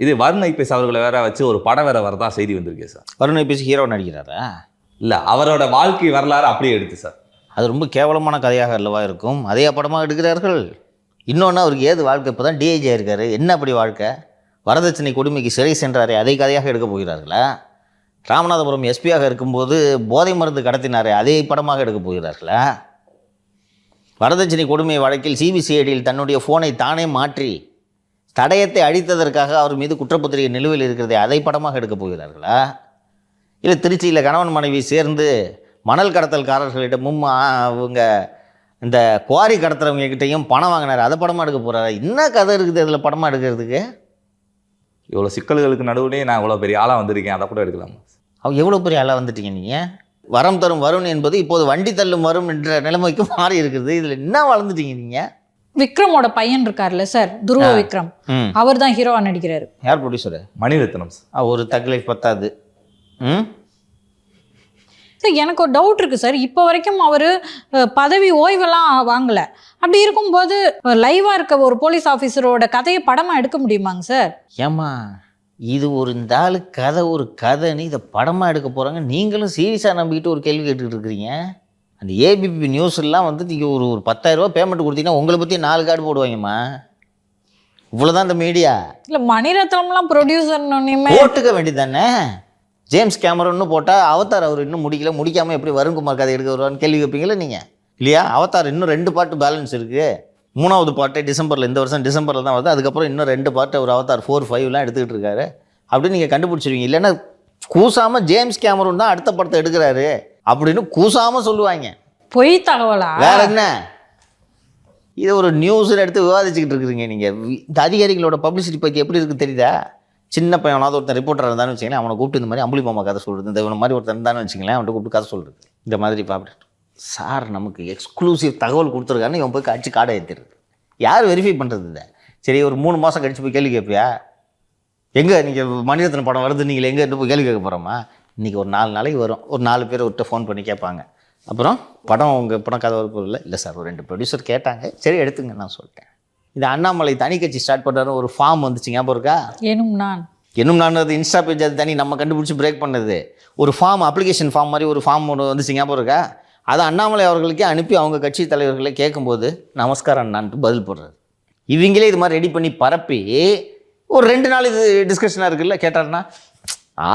இது வருண் ஐபிஎஸ் அவர்களை வேற வச்சு ஒரு படம் வேற வரதா செய்தி வந்திருக்கு சார். வருண் ஐபிஎஸ் ஹீரோ நடிக்கிறாரா? இல்லை, அவரோட வாழ்க்கை வரலாறு அப்படியே எடுத்து சார். அது ரொம்ப கேவலமான கதையாக அல்லவா இருக்கும். அதே படமாக எடுக்கிறார்கள். இன்னொன்று, அவருக்கு ஏது வாழ்க்கை? இப்போ தான் டிஐஜி இருக்காரு, என்ன அப்படி வாழ்க்கை? வரதட்சணை கொடுமைக்கு சிறை சென்றாரே, அதை கதையாக எடுக்க போகிறார்களா? ராமநாதபுரம் எஸ்பியாக இருக்கும்போது போதை மருந்து கடத்தினாரே, அதே படமாக எடுக்க போகிறார்களா? வரதட்சணை கொடுமை வழக்கில் சிபிசிஐடியில் தன்னுடைய ஃபோனை தானே மாற்றி தடயத்தை அழித்ததற்காக அவர் மீது குற்றப்பத்திரிகை நிலுவையில் இருக்கிறதே, அதை படமாக எடுக்க போகிறார்களா? இல்லை திருச்சியில் கணவன் மனைவி சேர்ந்து மணல் கடத்தல்காரர்களிடமும் அவங்க இந்த குவாரி கடத்துறவங்க கிட்டையும் பணம் வாங்கினார், அதை படமாக எடுக்க போகிறாரா? என்ன கதை இருக்குது அதில் படமாக எடுக்கிறதுக்கு? இவ்வளோ சிக்கல்களுக்கு நடுவுலேயே நான் இவ்வளோ பெரிய ஆளாக வந்திருக்கேன், அதை கூட எடுக்கலாம். அவங்க எவ்வளோ பெரிய ஆளாக வந்துட்டீங்க நீங்கள்? வரம் தரும் வருண் என்பது இப்போது வண்டி தள்ளும் வரும் என்ற நிலைமைக்கு மாறி இருக்குது. இதில் என்ன வளர்ந்துட்டீங்க நீங்கள்? விக்ரமோட பையன் இருக்கார்ல சார், துருவ விக்ரம், அவர் தான் ஹீரோவா நடிக்கிறாரு. யார் ப்ரொடியூசரு? மணிரத்னம். ஒரு தக்லைஃப் பத்தாது. சார் எனக்கு ஒரு டவுட் இருக்குது சார். இப்போ வரைக்கும் அவர் பதவி ஓய்வெல்லாம் வாங்கலை. அப்படி இருக்கும்போது லைவாக இருக்க ஒரு போலீஸ் ஆஃபீஸரோட கதையை படமாக எடுக்க முடியுமாங்க சார்? ஏம்மா, இது ஒரு இந்த ஆளு கதை, ஒரு கதைன்னு இதை படமாக எடுக்க போகிறாங்க. நீங்களும் சீரியஸாக நம்பிக்கிட்டு ஒரு கேள்வி கேட்டுக்கிட்டு இருக்கிறீங்க. அந்த ஏபிபி நியூஸ்லாம் வந்து நீங்கள் ஒரு 10,000 ரூபா பேமெண்ட் கொடுத்தீங்கன்னா உங்களை பற்றி 4 கார்டு போடுவாங்கம்மா. இவ்வளோதான் இந்த மீடியா. இல்லை, மணிரத்னம்லாம் ப்ரொடியூசர்னு போட்டுக்க வேண்டியது தானே. ஜேம்ஸ் கேமரன்னு போட்டால் அவதார் அவர் இன்னும் முடிக்காமல் எப்படி வருண்குமார் கதை எடுக்க வருவான்னு கேள்வி கேட்பீங்களா நீங்கள்? இல்லையா? அவதார் இன்னும் 2 பார்ட்டு பேலன்ஸ் இருக்குது. 3வது பார்ட்டு டிசம்பரில், இந்த வருஷம் டிசம்பரில் தான் வருது. அதுக்கப்புறம் இன்னும் 2 பார்ட்டு ஒரு அவதார் 4, 5லாம் எடுத்துக்கிட்டு இருக்காரு அப்படின்னு நீங்கள் கண்டுபிடிச்சிருவீங்க. இல்லைன்னா கூசாமல் ஜேம்ஸ் கேமரன் தான் அடுத்த படத்தை எடுக்கிறாரு அப்படின்னு கூசாமல் சொல்லுவாங்க. பொய் தகவலா? வேற என்ன? இதை ஒரு நியூஸில் எடுத்து விவாதிச்சுக்கிட்டு இருக்கிறீங்க நீங்கள். இந்த அதிகாரிகளோட பப்ளிசிட்டி பற்றி எப்படி இருக்குது தெரியுதா? சின்ன பையனாவது ஒருத்தன் ரிப்போர்ட்டர் இருந்தான்னு வச்சுங்களேன், அவனை கூப்பிட்டு இந்த மாதிரி அம்புலி மாமா கதை சொல்கிறது, இந்த இவனை மாதிரி ஒருத்தன் இருந்தான்னு வச்சுங்களேன், அவன்கிட்ட கூப்பிட்டு கதை சொல்கிறது இந்த மாதிரி பார்த்துட்டு, சார் நமக்கு எக்ஸ்க்ளூசிவ் தகவல் கொடுத்துருக்கான்னு இவன் போய் அடிச்சு காடை ஏற்றிடுது. யார் வெரிஃபை பண்ணுறது இதை? சரி, ஒரு 3 மாதம் கழிச்சு போய் கேள்வி கேட்பியா? எங்கே நீங்கள் மணிரத்னம் படம் வருது, நீங்கள் எங்கே போய் கேள்வி கேட்க போகிறோமா? இன்றைக்கி ஒரு 4 நாளைக்கு வரும், ஒரு 4 பேரை விட்டு ஃபோன் பண்ணி கேட்பாங்க. அப்புறம் படம் உங்கள் படம் கதை வரப்போ இல்லை சார், ஒரு 2 ப்ரொடியூசர் கேட்டாங்க, சரி எடுத்துங்க நான் சொல்லிட்டேன். இந்த அண்ணாமலை தனி கட்சி ஸ்டார்ட் பண்ணுறாரு, ஒரு ஃபார்ம் வந்துச்சு, ஞாபகம் இருக்கா? இன்னும் நான் அது இன்ஸ்டா பேஜ், அது தனி நம்ம கண்டுபிடிச்சி பிரேக் பண்ணது. ஒரு ஃபார்ம், அப்ளிகேஷன் ஃபார்ம் மாதிரி ஒரு ஃபார்ம் ஒன்று வந்துச்சு, ஞாபகம் இருக்கா? அதை அண்ணாமலை அவர்களுக்கே அனுப்பி அவங்க கட்சி தலைவர்களே கேட்கும்போது நமஸ்காரம் அண்ணான்ட்டு பதில் போடுறாரு. இவங்களே இது மாதிரி ரெடி பண்ணி பரப்பி ஒரு 2 நாள் இது டிஸ்கஷனாக இருக்குல்ல, கேட்டாருன்னா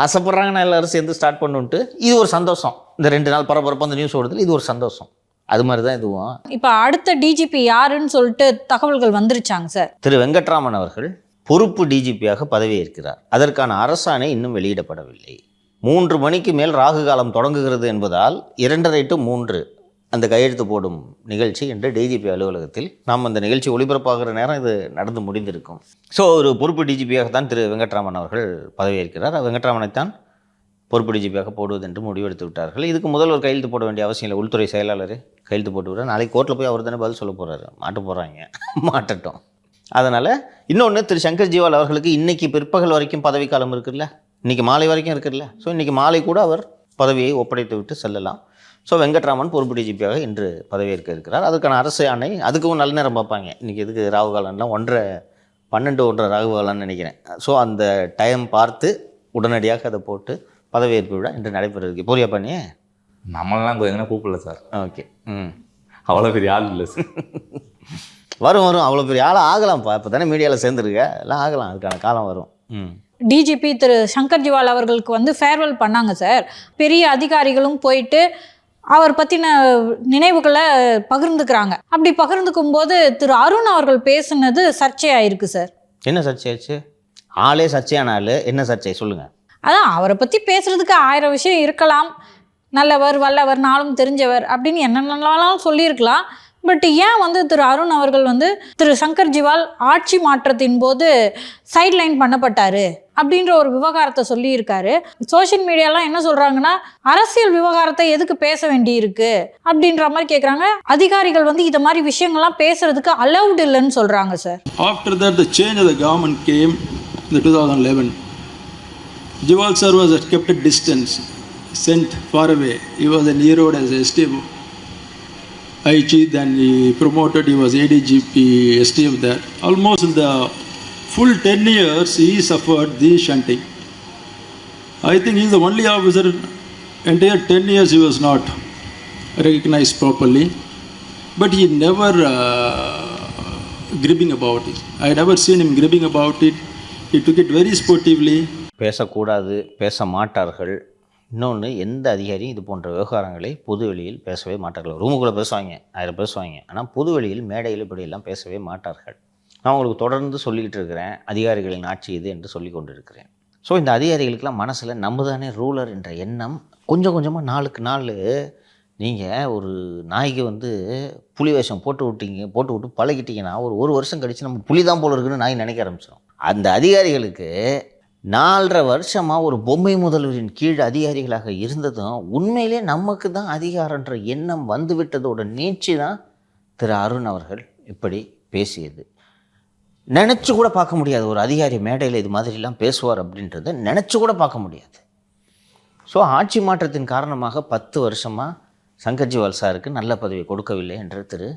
ஆசைப்படுறாங்கன்னா எல்லோரும் சேர்ந்து ஸ்டார்ட் பண்ணுன்ட்டு இது ஒரு சந்தோஷம். இந்த 2 நாள் பரபரப்பு அந்த நியூஸ் ஓடுறதுல இது ஒரு சந்தோஷம். அது மாதிரி தான் இதுவும். இப்போ அடுத்த டிஜிபி யாருன்னு சொல்லிட்டு தகவல்கள் வந்துருச்சாங்க சார். திரு வெங்கட்ராமன் அவர்கள் பொறுப்பு டிஜிபியாக பதவியேற்கிறார். அதற்கான அரசாணை இன்னும் வெளியிடப்படவில்லை. 3 மணிக்கு மேல் ராகு காலம் தொடங்குகிறது என்பதால் 2:30 to 3 அந்த கையெழுத்து போடும் நிகழ்ச்சி என்று டிஜிபி அலுவலகத்தில் நாம் அந்த நிகழ்ச்சி ஒளிபரப்பாகிற நேரம் இது நடந்து முடிந்திருக்கும். ஸோ ஒரு பொறுப்பு டிஜிபியாகத்தான் திரு வெங்கட்ராமன் அவர்கள் பதவியேற்கிறார். வெங்கட்ராமனைத்தான் பொறுப்பு டிஜிபியாக போடுவது என்று முடிவெடுத்து விட்டார்கள். இதுக்கு முதல்வர் கையெழுத்து போட வேண்டிய அவசியம் இல்லை. உள்துறை செயலாளர் கையெழுத்து போட்டு விடுறார். நாளைக்கு கோர்ட்டில் போய் அவர் தானே பதில் சொல்ல போகிறாரு. மாட்ட போகிறாங்க, மாட்டட்டும். அதனால் இன்னொன்று, திரு சங்கர் ஜிவால் அவர்களுக்கு இன்றைக்கி பிற்பகல் வரைக்கும் பதவிக்காலம் இருக்குல்ல, இன்றைக்கி மாலை வரைக்கும் இருக்குல்ல. ஸோ இன்றைக்கி மாலை கூட அவர் பதவியை ஒப்படைத்து விட்டு செல்லலாம். ஸோ வெங்கட்ராமன் பொறுப்பு டிஜிபியாக இன்று பதவியேற்க இருக்கிறார். அதுக்கான அரசு ஆணை, அதுக்கும் நல்ல நேரம் பார்ப்பாங்க. இன்றைக்கி எதுக்கு ராகு காலம்லாம் 12:30 ராகு காலம்னு நினைக்கிறேன். ஸோ அந்த டைம் பார்த்து உடனடியாக அதை போட்டு பதவியேற்பு விழா இன்று நடைபெறுது. போறியா பண்ணி? நம்மளாம் எங்கன்னா கூப்பிடல சார். ஓகே. அவ்வளோ பெரிய ஆள் இல்லை சார். வரும் அவ்வளோ பெரிய ஆளாக ஆகலாம்ப்பா. இப்போ தானே மீடியாவில் சேர்ந்துருக்க, எல்லாம் ஆகலாம், அதுக்கான காலம் வரும். டிஜிபி திரு சங்கர் ஜிவால் அவர்களுக்கு வந்து ஃபேர்வெல் பண்ணாங்க சார். பெரிய அதிகாரிகளும் போயிட்டு அவர் பற்றின நினைவுகளை பகிர்ந்துக்கிறாங்க. அப்படி பகிர்ந்துக்கும் போது திரு அருண் அவர்கள் பேசுனது சர்ச்சையாயிருக்கு சார். என்ன சர்ச்சையாச்சு? ஆளே சர்ச்சையான ஆள், என்ன சர்ச்சை சொல்லுங்கள். அதான் அவரை பற்றி பேசுகிறதுக்கு 1000 விஷயம் இருக்கலாம். நல்லவர், வல்லவர், நாளும் தெரிஞ்சவர் அப்படின்னு என்னென்னலாம் சொல்லியிருக்கலாம். பட் ஏன் வந்து திரு அருண் அவர்கள் வந்து திரு சங்கர் ஜிவால் ஆட்சி மாற்றத்தின் போது சைட்லைன் பண்ணப்பட்டாரு அப்படின்ற ஒரு விவகாரத்தை சொல்லியிருக்காரு. சோஷியல் மீடியாலாம் என்ன சொல்கிறாங்கன்னா, அரசியல் விவகாரத்தை எதுக்கு பேச வேண்டி இருக்கு அப்படின்ற மாதிரி கேட்குறாங்க. அதிகாரிகள் வந்து இதை மாதிரி விஷயங்கள்லாம் பேசுறதுக்கு அலவுட் இல்லைன்னு சொல்கிறாங்க sir. After that the change of the government came in 2011. Jiwal sir was kept at distance, sent far away. He was in Erode as STF IG, then he promoted, he was ADGP, STF there. Almost the full 10 years he suffered the shunting. I think he is the only officer, entire 10 years he was not recognized properly, but he never gripping about it. I never seen him gripping about it. He took it very sportively. பேசக்கூடாது, பேச மாட்டார்கள். இன்னொன்று, எந்த அதிகாரியும் இது போன்ற விவகாரங்களை பொது வெளியில் பேசவே மாட்டார்கள். ரூமுக்குள்ளே பேசுவாங்க, 1000 பேசுவாங்க, ஆனால் பொது வெளியில் மேடையில் இப்படியெல்லாம் பேசவே மாட்டார்கள். நான் உங்களுக்கு தொடர்ந்து சொல்லிக்கிட்டு இருக்கிறேன், அதிகாரிகளின் ஆட்சி இது என்று சொல்லி கொண்டு இருக்கிறேன். ஸோ இந்த அதிகாரிகளுக்கெல்லாம் மனசில் நம்ம தானே ரூலர் என்ற எண்ணம் கொஞ்சம் கொஞ்சமாக நாளுக்கு நாள், நீங்கள் ஒரு நாய்க்கு வந்து புலி வேஷம் போட்டு விட்டு பழகிட்டிங்கன்னா ஒரு வருஷம் கழித்து நம்ம புலி தான் போல இருக்குன்னு நாய் நினைக்க ஆரம்பிச்சிடும். அந்த அதிகாரிகளுக்கு 4.5 வருஷமாக ஒரு பொம்மை முதல்வரின் கீழ் அதிகாரிகளாக இருந்ததும் உண்மையிலே நமக்கு தான் அதிகாரன்ற எண்ணம் வந்துவிட்டதோட நீட்சி தான் திரு அருண் அவர்கள் இப்படி பேசியது. நினச்சி கூட பார்க்க முடியாது ஒரு அதிகாரி மேடையில் இது மாதிரிலாம் பேசுவார் அப்படின்றத நினச்சி கூட பார்க்க முடியாது. ஸோ ஆட்சி மாற்றத்தின் காரணமாக 10 வருஷமாக சங்கர்ஜிவால் சாருக்கு நல்ல பதவி கொடுக்கவில்லை என்று திரு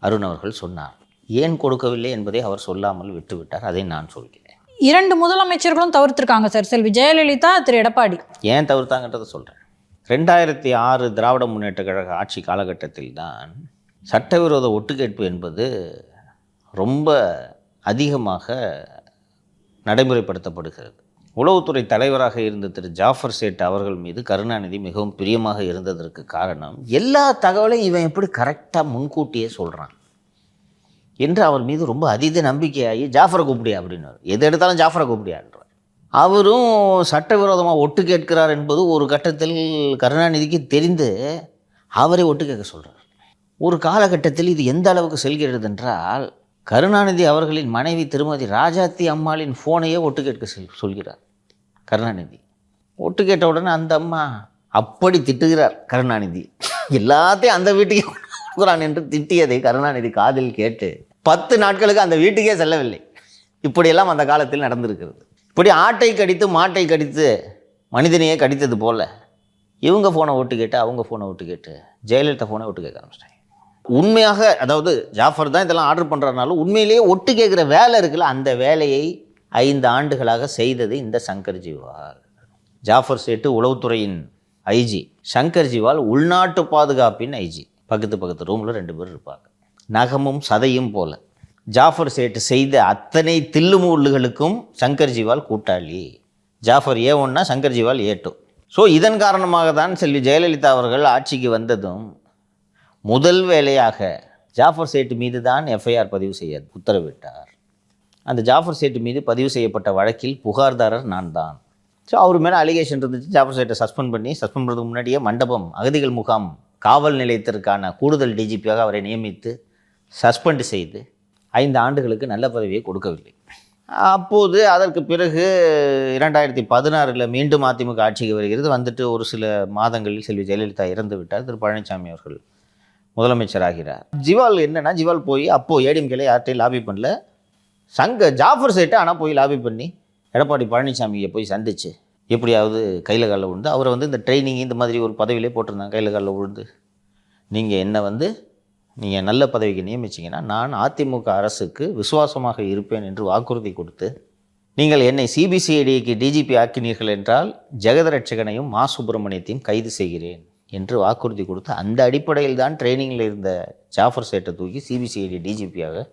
அருண் அவர்கள் சொன்னார். ஏன் கொடுக்கவில்லை என்பதை அவர் சொல்லாமல் விட்டுவிட்டார். அதை நான் சொல்கிறேன். 2 முதலமைச்சர்களும் தவிர்த்திருக்காங்க சார், செல்வி ஜெயலலிதா, திரு எடப்பாடி. ஏன் தவிர்த்தாங்கன்றதை சொல்கிறேன். 2006 திராவிட முன்னேற்ற கழக ஆட்சி காலகட்டத்தில் தான் சட்டவிரோத ஒட்டுக்கேட்பு என்பது ரொம்ப அதிகமாக நடைமுறைப்படுத்தப்படுகிறது. உளவுத்துறை தலைவராக இருந்த திரு ஜாஃபர் சேட் அவர்கள் மீது கருணாநிதி மிகவும் பிரியமாக இருந்ததற்கு காரணம், எல்லா தகவலையும் இவன் எப்படி கரெக்டாக முன்கூட்டியே சொல்கிறான் என்று அவர் மீது ரொம்ப அதீத நம்பிக்கையாகி ஜாஃபரை கூப்பிடியா அப்படின்னாரு. எது எடுத்தாலும் ஜாஃபரை கூப்பிடியான்றார். அவரும் சட்டவிரோதமாக ஒட்டு கேட்கிறார் என்பது ஒரு கட்டத்தில் கருணாநிதிக்கு தெரிந்து அவரை ஒட்டு கேட்க சொல்கிறார். ஒரு காலகட்டத்தில் இது எந்த அளவுக்கு செல்கிறது என்றால், கருணாநிதி அவர்களின் மனைவி திருமதி ராஜாத்தி அம்மாளின் ஃபோனையே ஒட்டு கேட்க சொல்கிறார் கருணாநிதி. ஒட்டு கேட்ட உடனே அந்த அம்மா அப்படி திட்டுகிறார் கருணாநிதி. எல்லாத்தையும் அந்த வீட்டுக்கே கொடுக்குறான் என்று திட்டியதை கருணாநிதி காதில் கேட்டு 10 நாட்களுக்கு அந்த வீட்டுக்கே செல்லவில்லை. இப்படியெல்லாம் அந்த காலத்தில் நடந்திருக்கிறது. இப்படி ஆட்டை கடித்து மாட்டை கடித்து மனிதனையே கடித்தது போல் இவங்க ஃபோனை ஒட்டு கேட்டு அவங்க ஃபோனை ஒட்டு கேட்டு ஜெயலலிதா ஃபோனை ஒட்டு கேட்க ஆரம்பிச்சிட்டாங்க. உண்மையாக, அதாவது ஜாஃபர் தான் இதெல்லாம் ஆர்டர் பண்ணுறதுனாலும் உண்மையிலேயே ஒட்டு கேட்குற வேலை இருக்குல்ல, அந்த வேலையை 5 ஆண்டுகளாக செய்தது இந்த சங்கர்ஜிவால். ஜாஃபர் சேட்டு உளவுத்துறையின் ஐஜி, சங்கர்ஜிவால் உள்நாட்டு பாதுகாப்பின் ஐஜி. பக்கத்து ரூமில் 2 பேர் இருப்பாங்க, நகமும் சதையும் போல. ஜாஃபர் சேட்டு செய்த அத்தனை தில்லுமுள்ளுகளுக்கும் சங்கர்ஜிவால் கூட்டாளி. ஜாஃபர் A1னா சங்கர்ஜிவால் A2. ஸோ இதன் காரணமாக தான் செல்வி ஜெயலலிதா அவர்கள் ஆட்சிக்கு வந்ததும் முதல் வேலையாக ஜாஃபர் சேட்டு மீது தான் எஃப்ஐஆர் பதிவு செய்ய உத்தரவிட்டார். அந்த ஜாஃபர் சேட்டு மீது பதிவு செய்யப்பட்ட வழக்கில் புகார்தாரர் நான் தான். ஸோ அவர் மேலே அலிகேஷன் இருந்துச்சு. ஜாஃபர் சேட்டை சஸ்பெண்ட் பண்ணுறதுக்கு முன்னாடியே மண்டபம் அகதிகள் முகாம் காவல் நிலையத்திற்கான கூடுதல் டிஜிபியாக அவரை நியமித்து சஸ்பெண்ட் செய்து 5 ஆண்டுகளுக்கு நல்ல பதவியை கொடுக்கவில்லை. அப்போது அதற்கு பிறகு 2016 மீண்டும் அதிமுக ஆட்சிக்கு வருகிறது. வந்துட்டு ஒரு சில மாதங்களில் செல்வி ஜெயலலிதா இறந்து விட்டார். திரு பழனிசாமி அவர்கள் முதலமைச்சராகிறார். ஜிவால் என்னன்னா, ஜிவால் போய் அப்போது ஏடிஎம்கேல யார்கிட்டையும் லாபி பண்ணல, ஜாஃபர் சேட்டை ஆனால் போய் லாபி பண்ணி எடப்பாடி பழனிசாமியை போய் சந்திச்சு எப்படியாவது கையில் காலில் விழுந்து அவரை வந்து இந்த ட்ரைனிங் இந்த மாதிரி ஒரு பதவியிலே போட்டிருந்தாங்க. கையில் காலில் விழுந்து நீங்கள் என்ன வந்து நீங்கள் நல்ல பதவிக்கு நியமிச்சிங்கன்னா நான் அதிமுக அரசுக்கு விசுவாசமாக இருப்பேன் என்று வாக்குறுதி கொடுத்து, நீங்கள் என்னை சிபிசிஐடிக்கு டிஜிபி ஆக்கினீர்கள் என்றால் ஜெகதரட்சகனையும் மா சுப்பிரமணியத்தையும் கைது செய்கிறேன் என்று வாக்குறுதி கொடுத்து, அந்த அடிப்படையில் தான் ட்ரைனிங்கில் இருந்த ஜாஃபர் சேட்டை தூக்கி சிபிசிஐடி டிஜிபியாக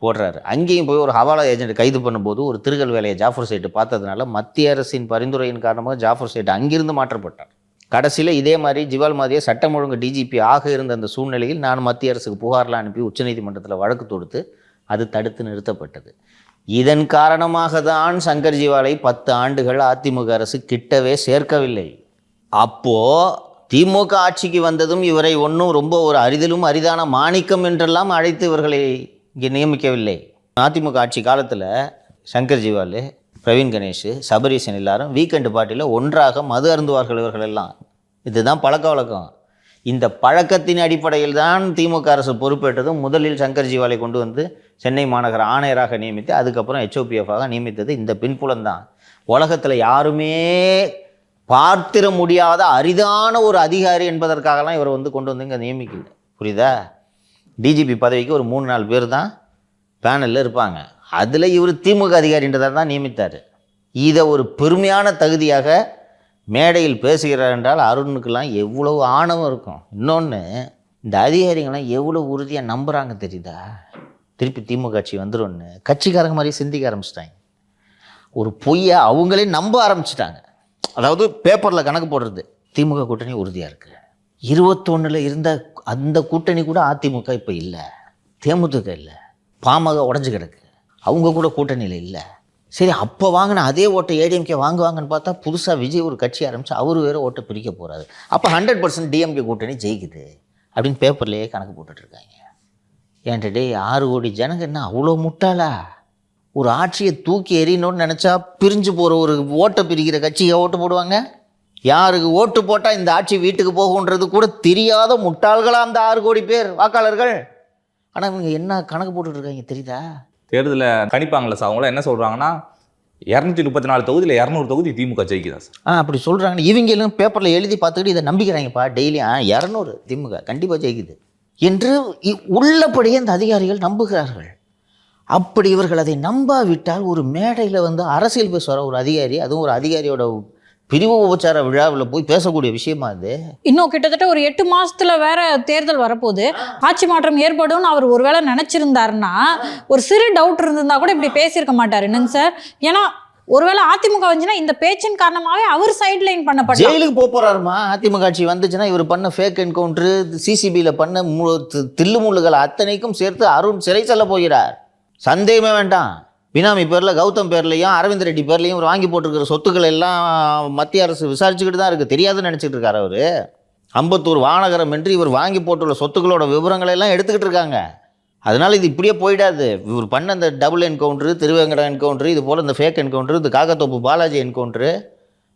போடுறாரு. அங்கேயும் போய் ஒரு ஹவாலா ஏஜென்ட் கைது பண்ணும்போது ஒரு திருகல் வேலையை ஜாஃபர் சேட்டு பார்த்ததுனால மத்திய அரசின் பரிந்துரையின் காரணமாக ஜாஃபர் சேட்டு அங்கிருந்து மாற்றப்பட்டார். கடைசியில் இதே மாதிரி ஜிவால் மாதிரியே சட்டம் ஒழுங்கு டிஜிபி ஆக இருந்த அந்த சூழ்நிலையில் நான் மத்திய அரசுக்கு புகார்லாம் அனுப்பி உச்சநீதிமன்றத்தில் வழக்கு தொடுத்து அது தடுத்து நிறுத்தப்பட்டது. இதன் காரணமாக தான் சங்கர் ஜிவாலை 10 ஆண்டுகள் அதிமுக அரசு கிட்டவே சேர்க்கவில்லை. அப்போது திமுக ஆட்சிக்கு வந்ததும் இவரை ஒன்றும் ரொம்ப ஒரு அரிதிலும் அரிதான மாணிக்கம் என்றெல்லாம் அழைத்து இவர்களை இங்கே நியமிக்கவில்லை. அதிமுக ஆட்சி காலத்தில் சங்கர் ஜிவால், பிரவீன் கணேஷ், சபரீசன் எல்லாரும் வீக்கெண்டு பார்ட்டியில் ஒன்றாக மது அருந்துவார்கள். இவர்கள் எல்லாம் இதுதான் பழக்க வழக்கம். இந்த பழக்கத்தின் அடிப்படையில் தான் திமுக அரசு பொறுப்பேற்றதும் முதலில் சங்கர் ஜிவாலை கொண்டு வந்து சென்னை மாநகர ஆணையராக நியமித்து அதுக்கப்புறம் HOPF-ஆக நியமித்தது இந்த பின்புலம்தான். உலகத்தில் யாருமே பார்த்திட முடியாத அரிதான ஒரு அதிகாரி என்பதற்காகலாம் இவரை வந்து கொண்டு வந்து இங்கே நியமிக்கல. புரியுதா? டிஜிபி பதவிக்கு ஒரு 3-4 பேர் தான் பேனலில் இருப்பாங்க. அதில் இவர் திமுக அதிகாரின்றதை தான் நியமித்தார். இதை ஒரு பெருமையான தகுதியாக மேடையில் பேசுகிறார் என்றால் அருணுக்கெல்லாம் எவ்வளவு ஆணவம் இருக்கும். இன்னொன்று, இந்த அதிகாரிகள்லாம் எவ்வளோ உறுதியாக நம்புகிறாங்க தெரியுதா? திருப்பி திமுக கட்சி வந்துடும்னு கட்சிக்காரங்க மாதிரி சிந்திக்க ஆரம்பிச்சிட்டாங்க. ஒரு பொய்யை அவங்களே நம்ப ஆரம்பிச்சிட்டாங்க. அதாவது பேப்பரில் கணக்கு போடுறது, திமுக கூட்டணி உறுதியாக இருக்குது. 21 இருந்த அந்த கூட்டணி கூட அதிமுக இப்போ இல்லை, தேமுதிக இல்லை, பாமக உடஞ்சி கிடக்கு, அவங்க கூட கூட்டணியில் இல்லை. சரி, அப்போ வாங்கின அதே ஓட்டை ஏடிஎம்கே வாங்குவாங்கன்னு பார்த்தா புதுசாக விஜய் ஒரு கட்சி ஆரம்பித்து அவர் வேறு ஓட்டை பிரிக்க போகிறாரு. அப்போ 100% டிஎம்கே கூட்டணி ஜெயிக்குது அப்படின்னு பேப்பர்லேயே கணக்கு போட்டுட்ருக்காங்க. ஏன்டா டேய், 6 கோடி ஜனங்க என்ன அவ்வளோ முட்டாளா? ஒரு ஆட்சியை தூக்கி எறியணும்னு நினச்சா பிரிஞ்சு போகிற ஒரு ஓட்டை பிரிக்கிற கட்சியை ஓட்டு போடுவாங்க? யாருக்கு ஓட்டு போட்டால் இந்த ஆட்சி வீட்டுக்கு போகுன்றது கூட தெரியாத முட்டாள்களாக அந்த 6 கோடி பேர் வாக்காளர்கள். ஆனால் இவங்க என்ன கணக்கு போட்டுட்ருக்காங்க தெரியுதா? தேர்தலில் கணிப்பாங்களே சார், அவங்களாம் என்ன சொல்கிறாங்கன்னா 234 தொகுதியில் 200 தொகுதி திமுக ஜெயிக்குதா சார்? அப்படி சொல்கிறாங்க. இவங்க எல்லாம் பேப்பரில் எழுதி பார்த்துக்கிட்டு இதை நம்பிக்கிறாங்கப்பா டெய்லி. 200 திமுக கண்டிப்பாக ஜெயிக்குது என்று உள்ளபடியே இந்த அதிகாரிகள் நம்புகிறார்கள். அப்படி இவர்கள் அதை நம்பாவிட்டால் ஒரு மேடையில் வந்து அரசியல் பேசுகிற ஒரு அதிகாரி, அதுவும் ஒரு அதிகாரியோட பிரிவு உபச்சார விழாவில் போய் பேசக்கூடிய விஷயமா அது? இன்னும் கிட்டத்தட்ட ஒரு 8 மாசத்துல வேற தேர்தல் வரப்போகுது, ஆட்சி மாற்றம் ஏற்படும்னு அவர் ஒருவேளை நினைச்சிருந்தாருன்னா ஒரு சிறு டவுட் இருந்திருந்தா கூட இப்படி பேசியிருக்க மாட்டார். என்னங்க சார்? ஏன்னா ஒருவேளை அதிமுக வந்துச்சுன்னா இந்த பேச்சின் காரணமாகவே அவர் சைட்லைன் பண்ணப்பட்ட ஜெயிலுக்கு போறாருமா. அதிமுக ஆட்சி வந்துச்சுன்னா இவர் பண்ண ஃபேக் என்கவுண்டரு, சிசிபியில் பண்ண தில்லுமுள்ளுகள் அத்தனைக்கும் சேர்த்து அருண் சிறை செல்ல போகிறார். சந்தேகமே வேண்டாம். பினாமி பேரில், கௌதம் பேர்லையும், அரவிந்த் ரெட்டி பேர்லையும் இவர் வாங்கி போட்டிருக்கிற சொத்துக்கள் எல்லாம் மத்திய அரசு விசாரிச்சுக்கிட்டு தான் இருக்குது. தெரியாதுன்னு நினச்சிட்டு இருக்காரு அவர். அம்பத்தூர் வானகரம் என்று இவர் வாங்கி போட்டுள்ள சொத்துக்களோட விவரங்களை எல்லாம் எடுத்துக்கிட்டு இருக்காங்க. அதனால் இது இப்படியே போயிடாது. இவர் பண்ண இந்த டபுள் என்கவுண்டரு, திருவேங்கடம் என்கவுண்டரு, இது போல் இந்த ஃபேக் என்கவுண்டரு, இந்த காக்கத்தோப்பு பாலாஜி என்கவுண்டரு,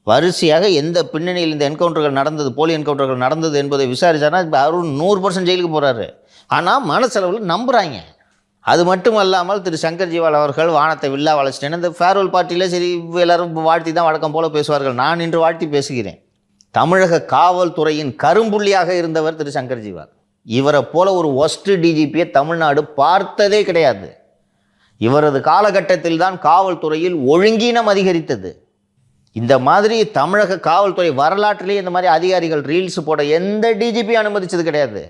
வரிசையாக எந்த பின்னணியில் இந்த என்கவுண்டர்கள் நடந்தது, போலி என்கவுண்டர்கள் நடந்தது என்பதை விசாரிச்சானா இப்போ அருண் 100% ஜெயிலுக்கு போகிறாரு. ஆனால் மனசளவில் நம்புகிறாங்க. அது மட்டும் அல்லாமல் திரு சங்கர் ஜிவால் அவர்கள் வானத்தை வில்லா வளைச்சிட்டேன்னு இந்த ஃபேர்வெல் பார்ட்டியில் சரி எல்லோரும் வாழ்த்தி தான் வழக்கம் போல் பேசுவார்கள். நான் இன்று வாழ்த்தி பேசுகிறேன். தமிழக காவல்துறையின் கரும்புள்ளியாக இருந்தவர் திரு சங்கர் ஜிவால். இவரை போல ஒரு ஒஸ்ட் டிஜிபியை தமிழ்நாடு பார்த்ததே கிடையாது. இவரது காலகட்டத்தில் தான் காவல்துறையில் ஒழுங்கீனம் அதிகரித்தது. இந்த மாதிரி தமிழக காவல்துறை வரலாற்றிலே இந்த மாதிரி அதிகாரிகள் ரீல்ஸ் போட எந்த டிஜிபி அனுமதிச்சது கிடையாது.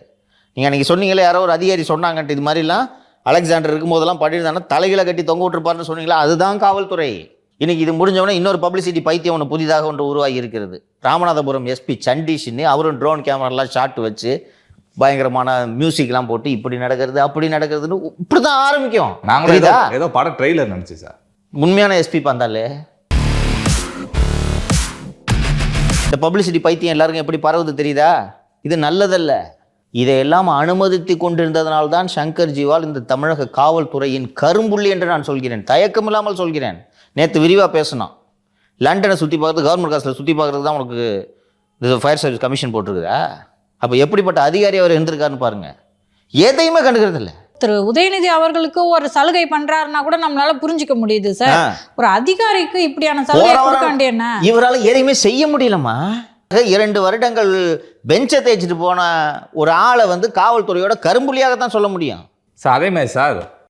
நீங்கள் அன்றைக்கி சொன்னீங்களே, யாரோ ஒரு அதிகாரி சொன்னாங்கன்ட்டு இது மாதிரிலாம் அலெக்சாண்டர் இருக்கும்போதெல்லாம் பண்ணியிருந்தாங்கன்னா தலைகளை கட்டி தொங்க விட்டுருப்பாருன்னு சொன்னீங்களா, அதுதான் காவல்துறை. இன்றைக்கி இது முடிஞ்சவொடனே இன்னொரு பப்ளிசிட்டி பைத்தியம் ஒன்று புதிதாக ஒன்று உருவாகி இருக்கிறது. ராமநாதபுரம் எஸ்பி சண்டீஷ்னு அவரும் ட்ரோன் கேமராலாம் ஷாட் வச்சு பயங்கரமான மியூசிக்லாம் போட்டு இப்படி நடக்கிறது அப்படி நடக்கிறதுன்னு இப்படி தான் ஆரம்பிக்கும். நாங்கள் ஏதோ படம் ட்ரெய்லர் நினச்சி சார். உண்மையான எஸ்பி பார்த்தாலே இந்த பப்ளிசிட்டி பைத்தியம் எல்லாருக்கும் எப்படி பரவுது தெரியுதா? இது நல்லதல்ல. இதையெல்லாம் அனுமதித்து கொண்டிருந்ததனால்தான் சங்கர் ஜிவால் இந்த தமிழக காவல்துறையின் கரும்புள்ளி என்று நான் சொல்கிறேன். தயக்கமில்லாமல் சொல்கிறேன். நேற்று விரிவாக பேசணும். லண்டனை சுற்றி பார்க்குறது, கவர்மெண்ட் காசில் சுற்றி பார்க்குறது தான் உனக்கு இது ஃபயர் சர்வீஸ் கமிஷன் போட்டிருக்குதா? அப்போ எப்படிப்பட்ட அதிகாரி அவர் இருந்திருக்காருன்னு பாருங்கள். எதையுமே கண்டுக்கிறது இல்லை. திரு உதயநிதி அவர்களுக்கு ஒரு சலுகை பண்றாருன்னா கூட நம்மளால புரிஞ்சுக்க முடியுது சார். ஒரு அதிகாரிக்கு இப்படியான சலுகை கொடுக்க வேண்டிய என்ன? இவரால் எதையுமே செய்ய முடியலமா. 2 வருடங்கள் பெஞ்சை தேய்ச்சிட்டு போன ஒரு ஆளை வந்து காவல்துறையோட கரும்புள்ளியாக தான் சொல்ல முடியும் சார். அதே மாதிரி சார்